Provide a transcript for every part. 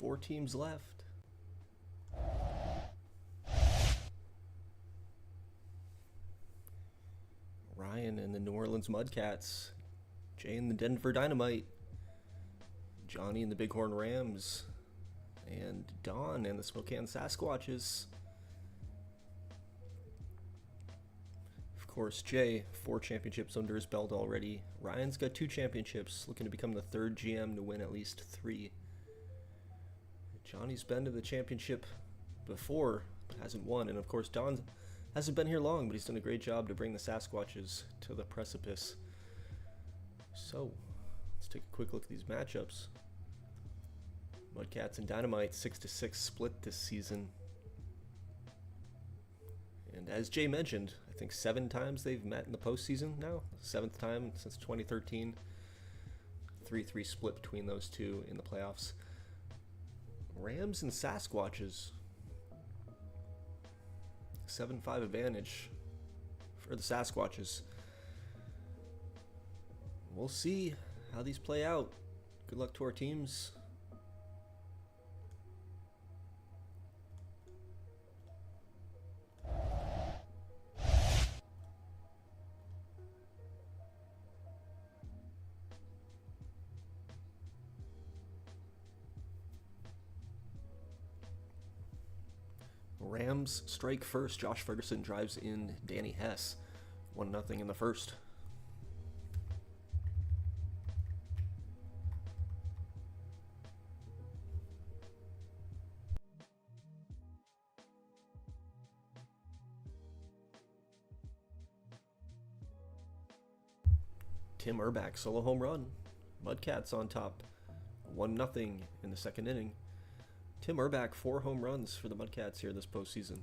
4 teams left. Ryan and the New Orleans Mudcats. Jay and the Denver Dynamite. Johnny and the Bighorn Rams. And Don and the Spokane Sasquatches. Of course, Jay, 4 championships under his belt already. Ryan's got 2 championships, looking to become the 3rd GM to win at least 3. Johnny's been to the championship before, but hasn't won. And of course, Don hasn't been here long, but he's done a great job to bring the Sasquatches to the precipice. So, let's take a quick look at these matchups. Mudcats and Dynamite, 6-6 split this season. And as Jay mentioned, I think 7 times they've met in the postseason now. 7th time since 2013. 3-3 split between those two in the playoffs. Rams and Sasquatches. 7-5 advantage for the Sasquatches. We'll see how these play out. Good luck to our teams. Rams strike first. Josh Ferguson drives in Danny Hess. 1-0 in the first. Tim Urbach solo home run. Mudcats on top. 1-0 in the second inning. Tim Urbach, 4 home runs for the Mudcats here this postseason.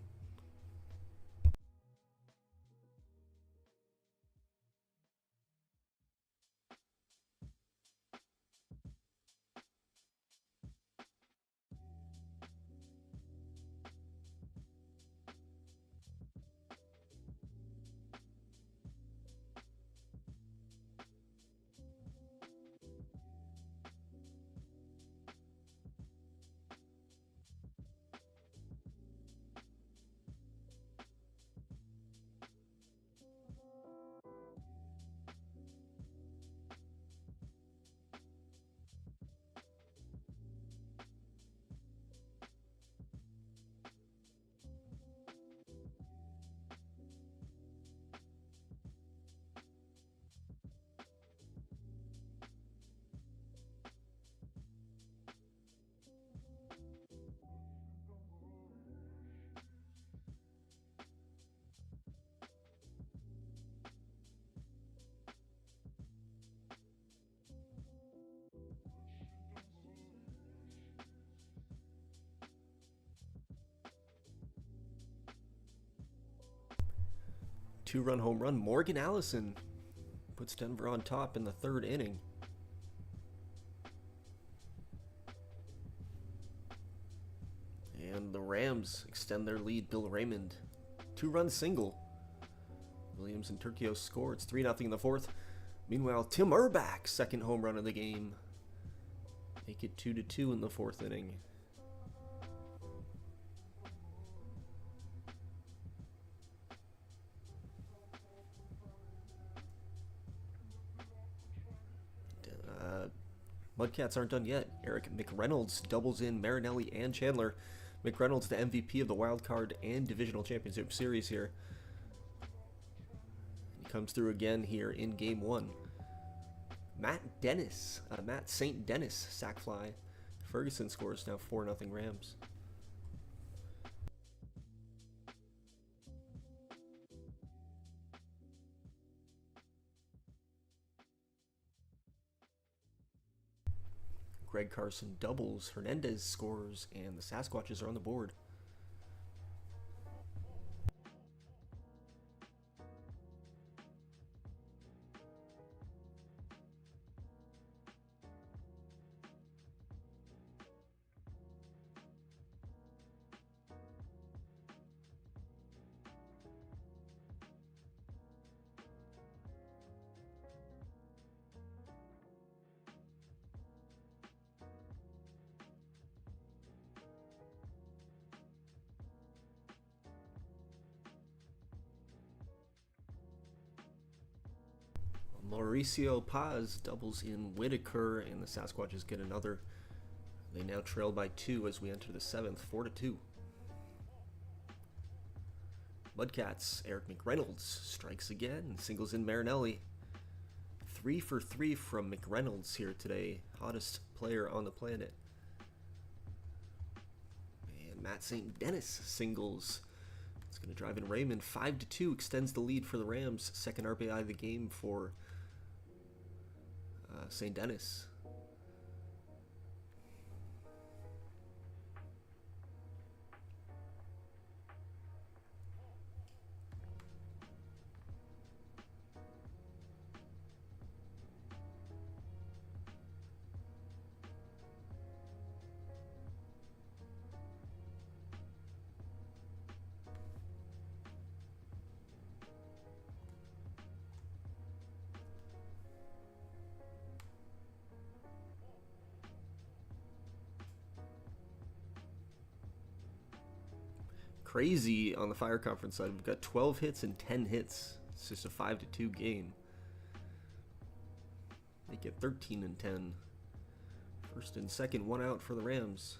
Two-run home run. Morgan Allison puts Denver on top in the 3rd inning. And the Rams extend their lead. Bill Raymond, 2-run single. Williams and Turkio score. It's 3-0 in the 4th. Meanwhile, Tim Urbach, 2nd home run of the game. Make it 2-2 in the 4th inning. Mudcats aren't done yet. Eric McReynolds doubles in Marinelli and Chandler. McReynolds, the MVP of the Wild Card and Divisional Championship Series here. He comes through again here in Game 1. Matt St. Dennis, sac fly. Ferguson scores now 4-0 Rams. Greg Carson doubles, Hernandez scores, and the Sasquatches are on the board. Mauricio Paz doubles in Whitaker, and the Sasquatches get another. They now trail by 2 as we enter the 7th, 4-2. Mudcats, Eric McReynolds strikes again, singles in Marinelli. 3 for 3 from McReynolds here today, hottest player on the planet. And Matt St. Dennis singles. It's going to drive in Raymond. 5-2 extends the lead for the Rams. Second RBI of the game for St. Dennis. Crazy on the Fire Conference side. We've got 12 hits and 10 hits. It's just a 5-2 game. They get 13 and 10. First and second, 1 out for the Rams.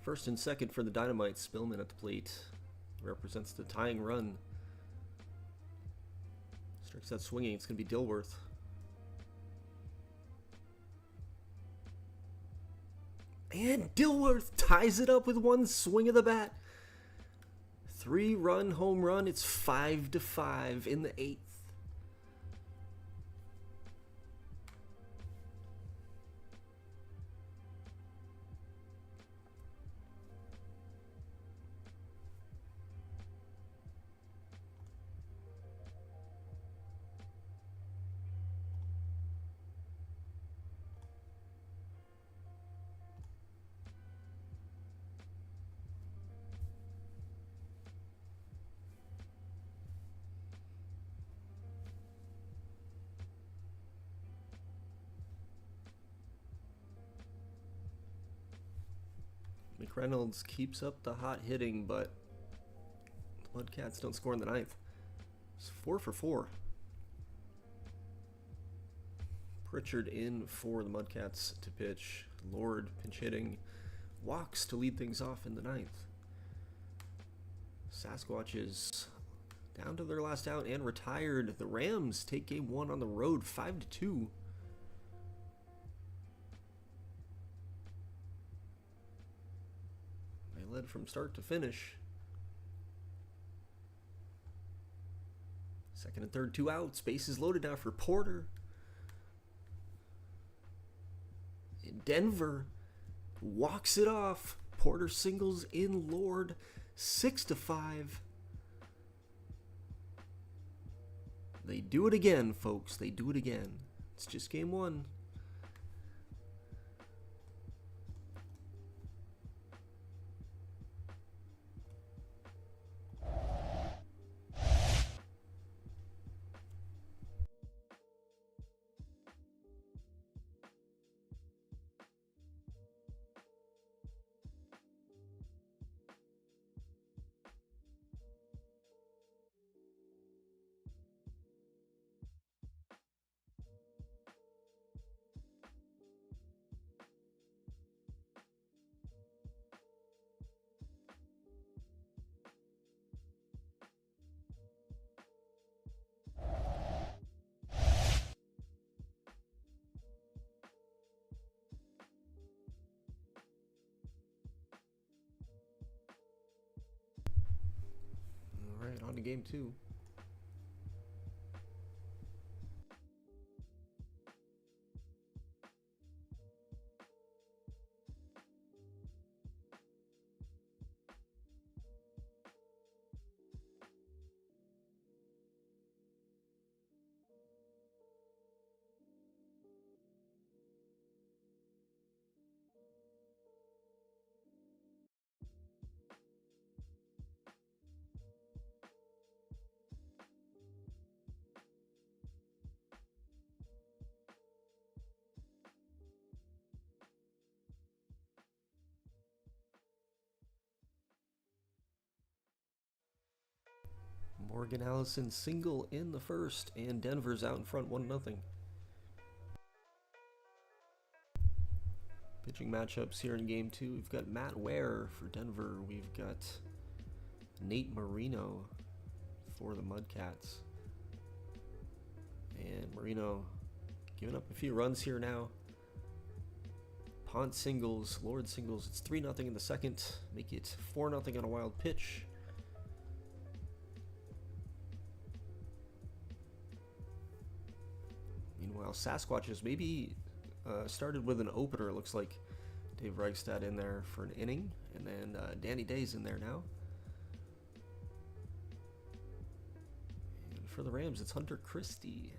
First and second for the Dynamite. Spillman at the plate. Represents the tying run. Strikes out swinging. It's going to be Dilworth. And Dilworth ties it up with one swing of the bat. 3-run home run. It's 5-5 in the 8th. McReynolds keeps up the hot hitting, but the Mudcats don't score in the 9th. It's 4 for 4. Pritchard in for the Mudcats to pitch. Lord pinch hitting. Walks to lead things off in the 9th. Sasquatches down to their last out and retired. The Rams take game 1 on the road, 5-2. Led from start to finish. Second and third, 2 outs. Bases loaded now for Porter. In Denver, walks it off. Porter singles in Lord. 6-5. They do it again, folks. They do it again. It's just game 1. into game 2. Morgan Allison single in the first, and Denver's out in front 1-0. Pitching matchups here in game 2. We've got Matt Ware for Denver. We've got Nate Marino for the Mudcats. And Marino giving up a few runs here now. Pont singles, Lord singles. It's 3-0 in the second. Make it 4-0 on a wild pitch. Meanwhile, Sasquatches maybe started with an opener. It looks like Dave Reichstad in there for an inning. And then Danny Day's in there now. And for the Rams, it's Hunter Christie.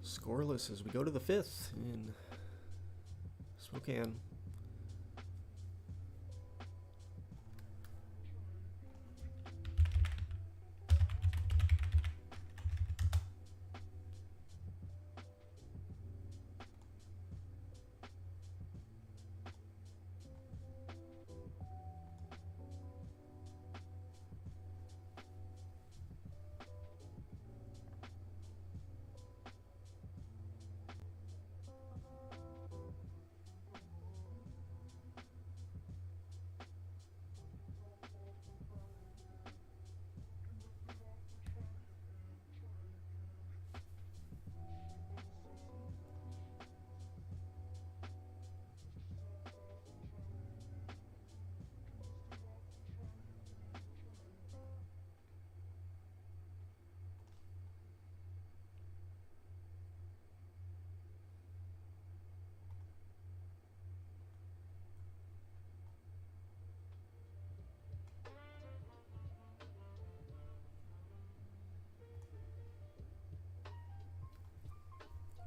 Scoreless as we go to the 5th in Spokane.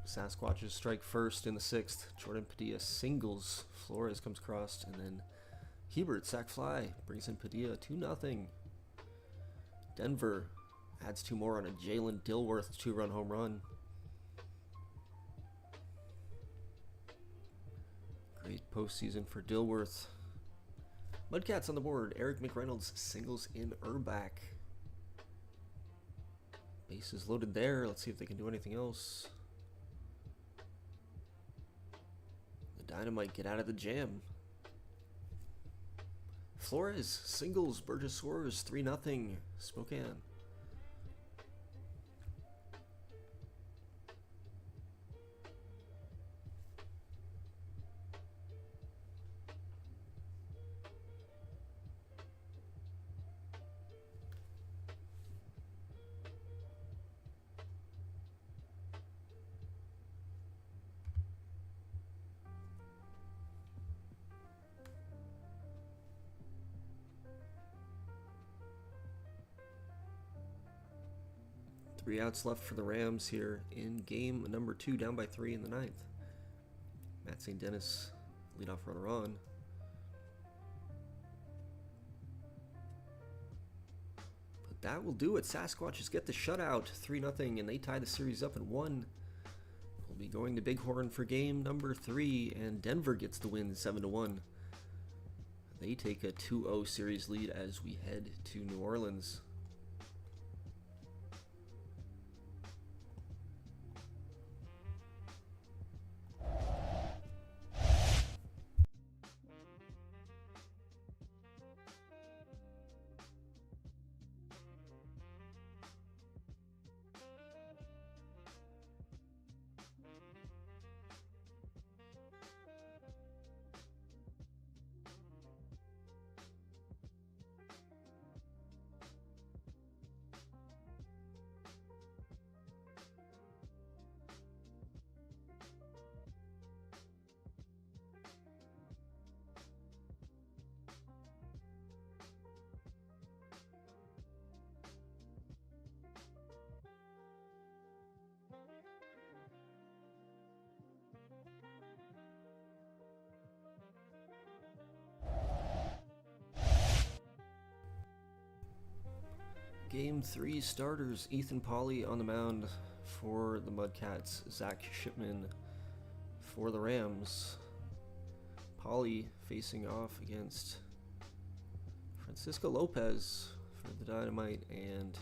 Sasquatches strike first in the 6th. Jordan Padilla singles. Flores comes across, and then Hebert sac fly brings in Padilla 2-0. Denver adds 2 more on a Jalen Dilworth 2-run home run. Great postseason for Dilworth. Mudcats on the board. Eric McReynolds singles in Urbach. Bases loaded there. Let's see if they can do anything else. Dynamite get out of the jam. Flores singles. Burgess scores 3-0 Spokane. Three outs left for the Rams here in game number 2, down by 3 in the 9th. Matt St. Dennis, leadoff runner on. But that will do it. Sasquatches get the shutout, 3-0, and they tie the series up at 1. We'll We'll be going to Bighorn for game number 3, and Denver gets the win 7-1. They take a 2-0 series lead as we head to New Orleans. Game 3 starters, Ethan Pauly on the mound for the Mudcats, Zach Shipman for the Rams. Pauly facing off against Francisco Lopez for the Dynamite, and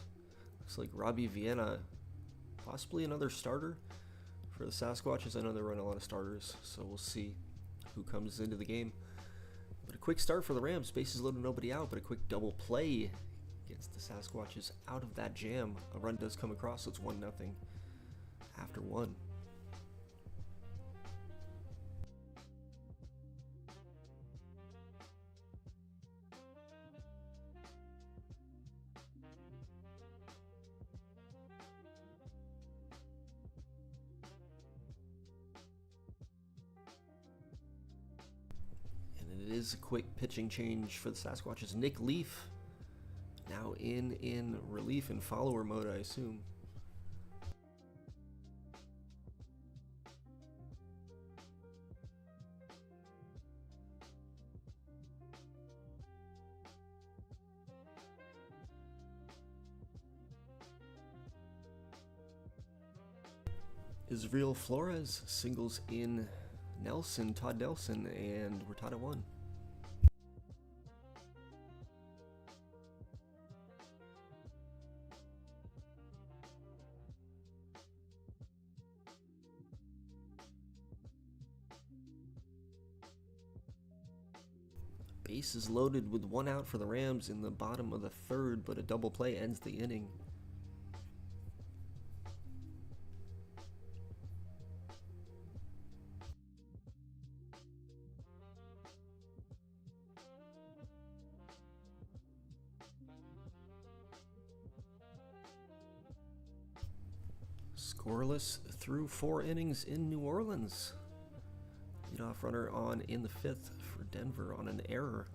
looks like Robbie Vienna, possibly another starter for the Sasquatches. I know they run a lot of starters, so we'll see who comes into the game. But a quick start for the Rams, bases loaded, nobody out, but a quick double play gets the Sasquatches out of that jam. A run does come across, so it's 1-0 after 1. And it is a quick pitching change for the Sasquatches. Nick Leaf now in relief and follower mode, I assume. Israel Flores singles in Todd Nelson, and we're tied at 1. Bases loaded with 1 out for the Rams in the bottom of the 3rd, but a double play ends the inning. Scoreless through 4 innings in New Orleans. Leadoff runner on in the 5th for Denver on an error.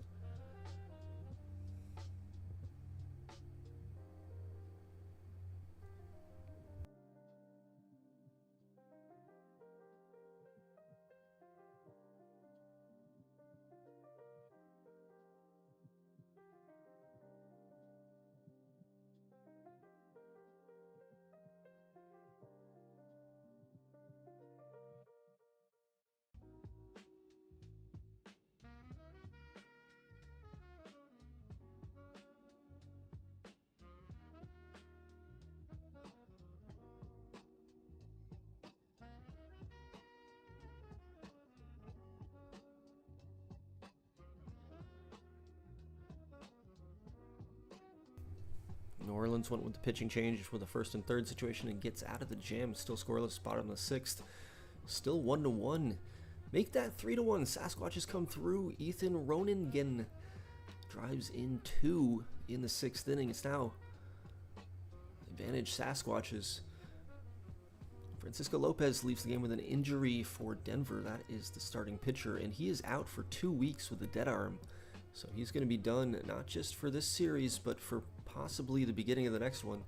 New Orleans went with the pitching change with a 1st and 3rd situation and gets out of the jam. Still scoreless, bottom of the 6th. Still 1-1. Make that 3-1. Sasquatches come through. Ethan Roningen drives in 2 in the 6th inning. It's now advantage Sasquatches. Francisco Lopez leaves the game with an injury for Denver. That is the starting pitcher, and he is out for 2 weeks with a dead arm. So he's going to be done not just for this series, but for possibly the beginning of the next one.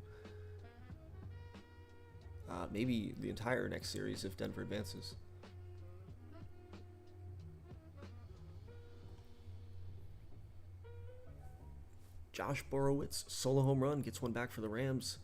Maybe the entire next series if Denver advances. Josh Borowitz, solo home run, gets one back for the Rams.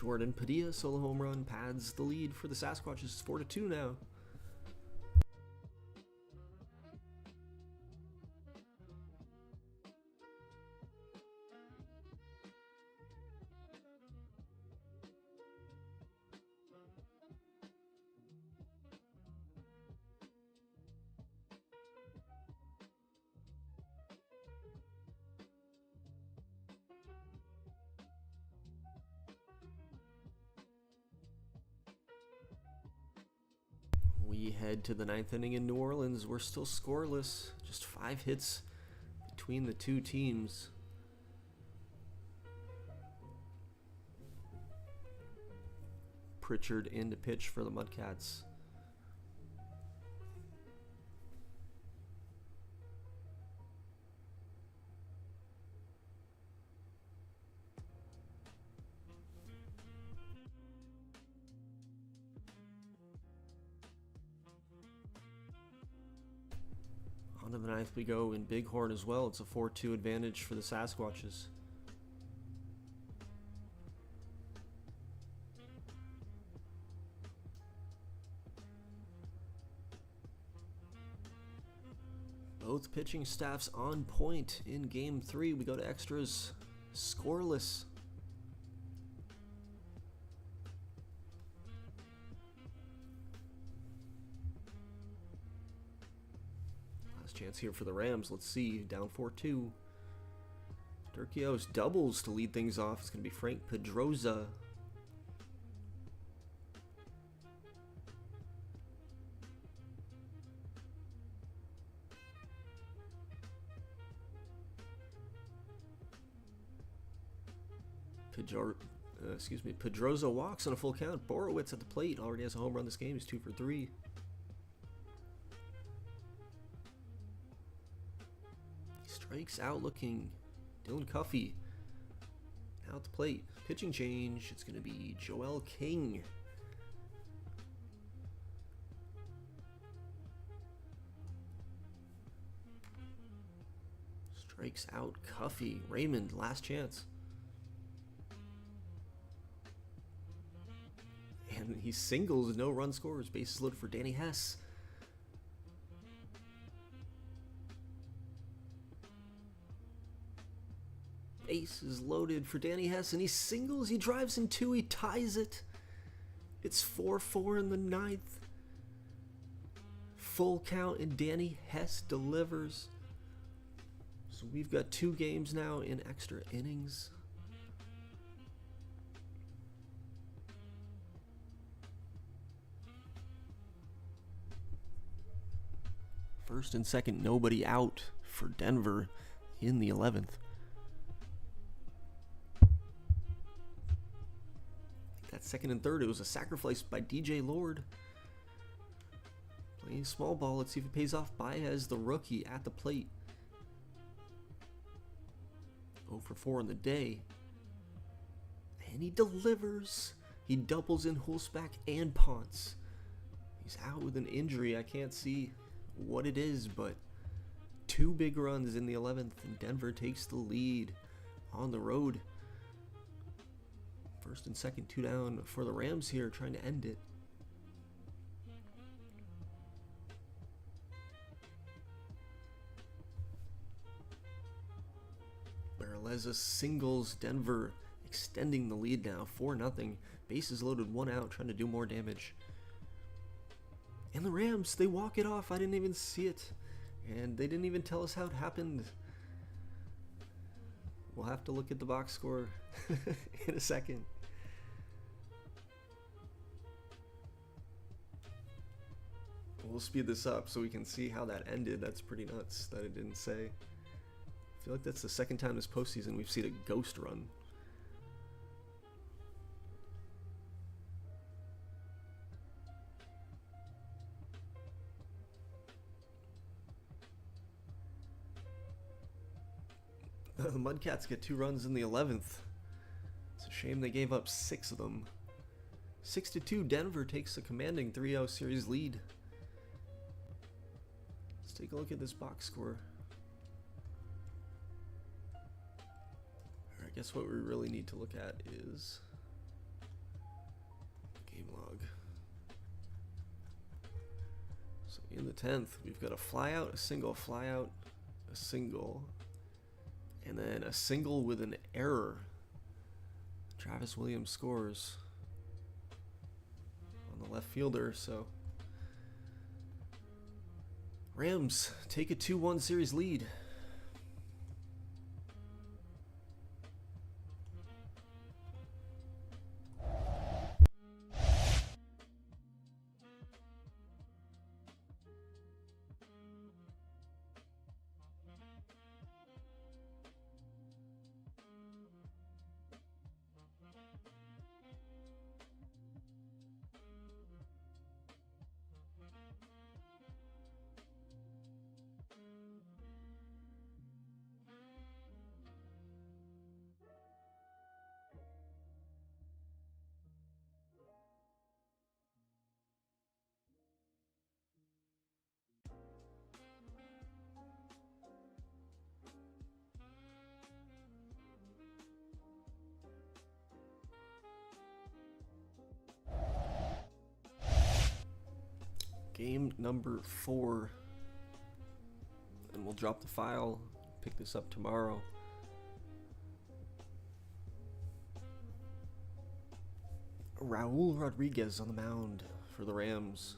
Jordan Padilla solo home run pads the lead for the Sasquatches. It's 4-2 now. We head to the 9th inning in New Orleans. We're still scoreless. Just 5 hits between the two teams. Pritchard in to pitch for the Mudcats. On to the 9th we go in Bighorn as well. It's a 4-2 advantage for the Sasquatches. Both pitching staffs on point in Game 3. We go to extras, scoreless. Last chance here for the Rams. Let's see, down 4-2. Turquios doubles to lead things off. It's going to be Frank Pedroza. Pedroza walks on a full count. Borowitz at the plate already has a home run this game. He's 2 for 3. He strikes out looking. Dylan Cuffey now at the plate. Pitching change. It's going to be Joel King. Strikes out Cuffey. Raymond, last chance. And he singles, no run scores. Bases loaded for Danny Hess. Bases loaded for Danny Hess, and he singles. He drives in 2. He ties it. It's 4-4 in the 9th. Full count, and Danny Hess delivers. So we've got 2 games now in extra innings. First and second, nobody out for Denver in the 11th. That second and third, it was a sacrifice by DJ Lord. Playing small ball, let's see if it pays off. Baez, the rookie, at the plate. 0 for 4 in the day. And he delivers. He doubles in Hulsback and Ponce. He's out with an injury. I can't see what it is, but 2 big runs in the 11th, and Denver takes the lead on the road. First and second, 2 down for the Rams here, trying to end it. Baraleza singles Denver, extending the lead now, 4-0. Bases loaded, 1 out, trying to do more damage. And the Rams, they walk it off. I didn't even see it. And they didn't even tell us how it happened. We'll have to look at the box score in a second. We'll speed this up so we can see how that ended. That's pretty nuts that it didn't say. I feel like that's the second time this postseason we've seen a ghost run. The Mudcats get 2 runs in the 11th. It's a shame they gave up 6 of them. 6-2, Denver takes a commanding 3-0 series lead. Let's take a look at this box score. I guess what we really need to look at is In the 10th, we've got a flyout, a single, flyout, a single, and then a single with an error. Travis Williams scores on the left fielder, so Rams take a 2-1 series lead. Game number 4, and we'll drop the file, pick this up tomorrow. Raul Rodriguez on the mound for the Rams.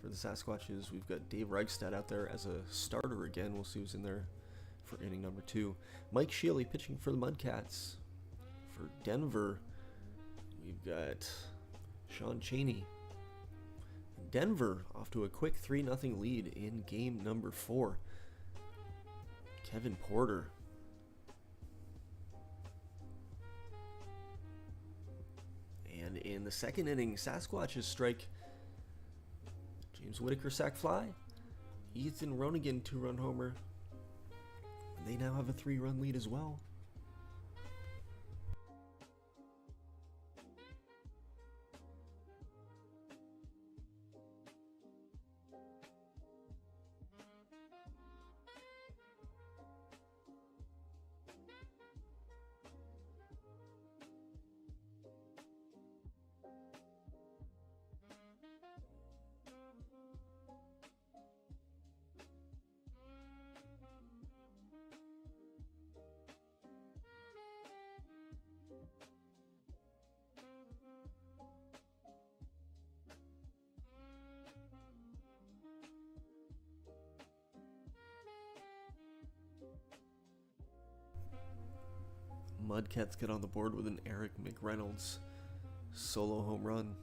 For the Sasquatches, we've got Dave Reichstad out there as a starter again. We'll see who's in there for inning number 2. Mike Shealy pitching for the Mudcats. For Denver, we've got Sean Chaney. Denver off to a quick 3-0 lead in game number 4. Kevin Porter. And in the second inning, Sasquatches strike James Whitaker sac fly. Ethan Ronigan 2-run homer. And they now have a 3-run lead as well. Mudcats get on the board with an Eric McReynolds solo home run.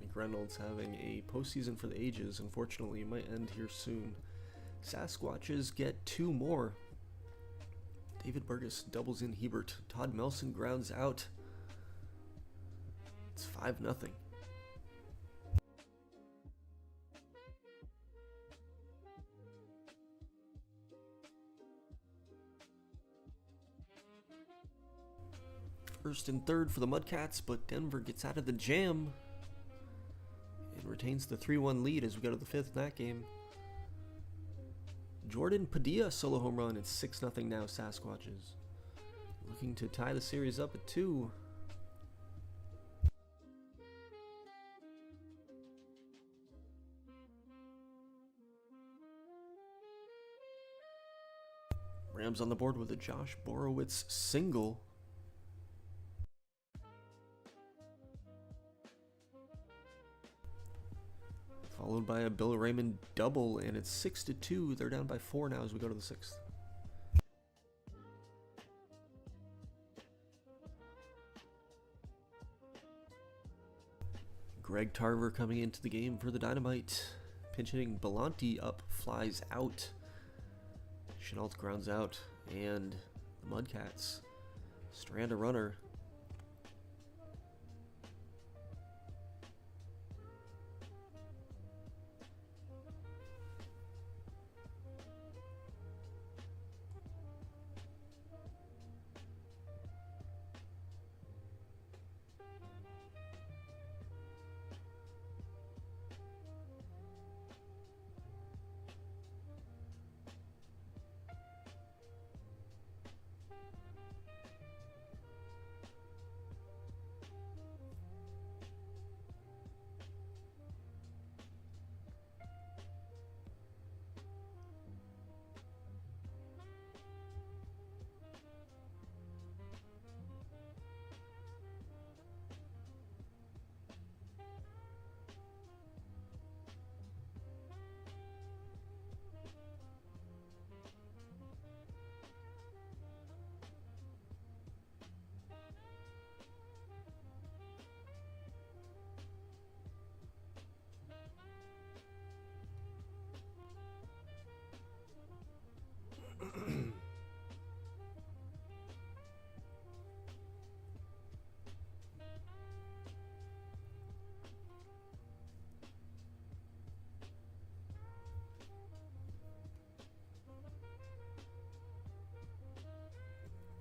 McReynolds having a postseason for the ages. Unfortunately, it might end here soon. Sasquatches get 2 more. David Burgess doubles in Hebert. Todd Melson grounds out. It's 5-0. First and third for the Mudcats, but Denver gets out of the jam and retains the 3-1 lead as we go to the 5th in that game. Jordan Padilla solo home run. It's 6-0 now, Sasquatches. Looking to tie the series up at 2. Rams on the board with a Josh Borowitz single. Followed by a Bill Raymond double, and it's 6-2. They're down by 4 now as we go to the 6th. Greg Tarver coming into the game for the Dynamite. Pinch hitting Belanti up, flies out. Chenault grounds out, and the Mudcats strand a runner.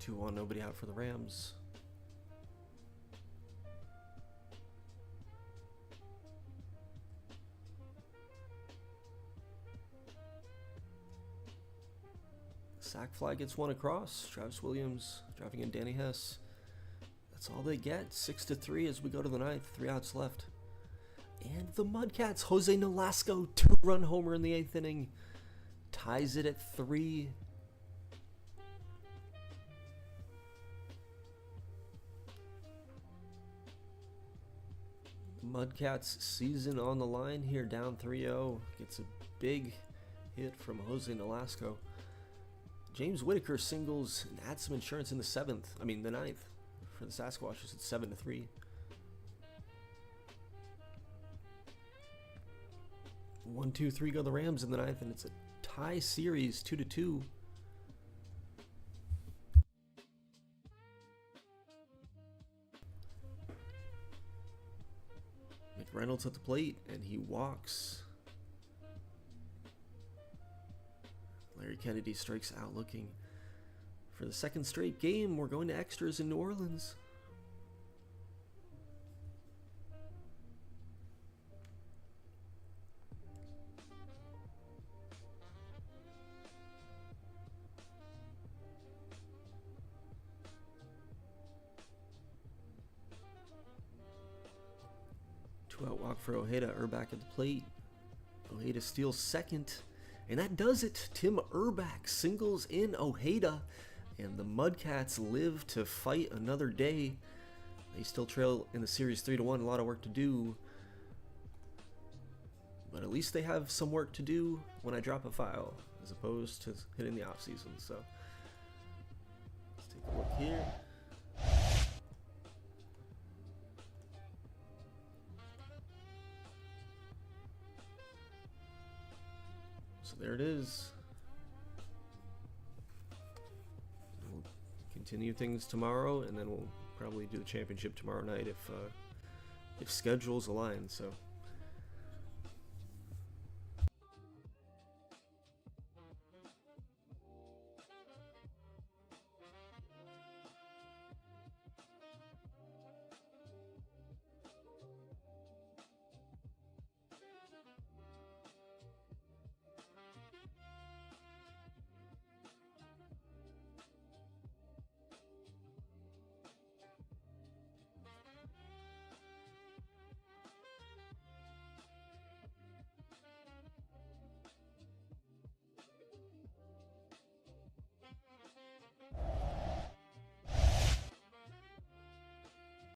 2-1, nobody out for the Rams. Sack fly gets one across. Travis Williams driving in Danny Hess. That's all they get. 6-3 as we go to the 9th. 3 outs left. And the Mudcats, Jose Nolasco, 2-run homer in the 8th inning. Ties it at 3. Mudcats season on the line here, down 3-0. Gets a big hit from Jose Nolasco. James Whitaker singles and adds some insurance in the 9th for the Sasquatches at 7-3. One, two, three go the Rams in the 9th, and it's a tie series, 2-2. McReynolds at the plate, and he walks. Larry Kennedy strikes out looking. For the second straight game, we're going to extras in New Orleans. Two-out walk for Ojeda. Urbach at the plate. Ojeda steals second. And that does it. Tim Urbach singles in Ojeda. And the Mudcats live to fight another day. They still trail in the series 3-1. A lot of work to do. But at least they have some work to do when I drop a file, as opposed to hitting the off-season. So let's take a look here. So there it is. We'll continue things tomorrow, and then we'll probably do the championship tomorrow night if schedules align. So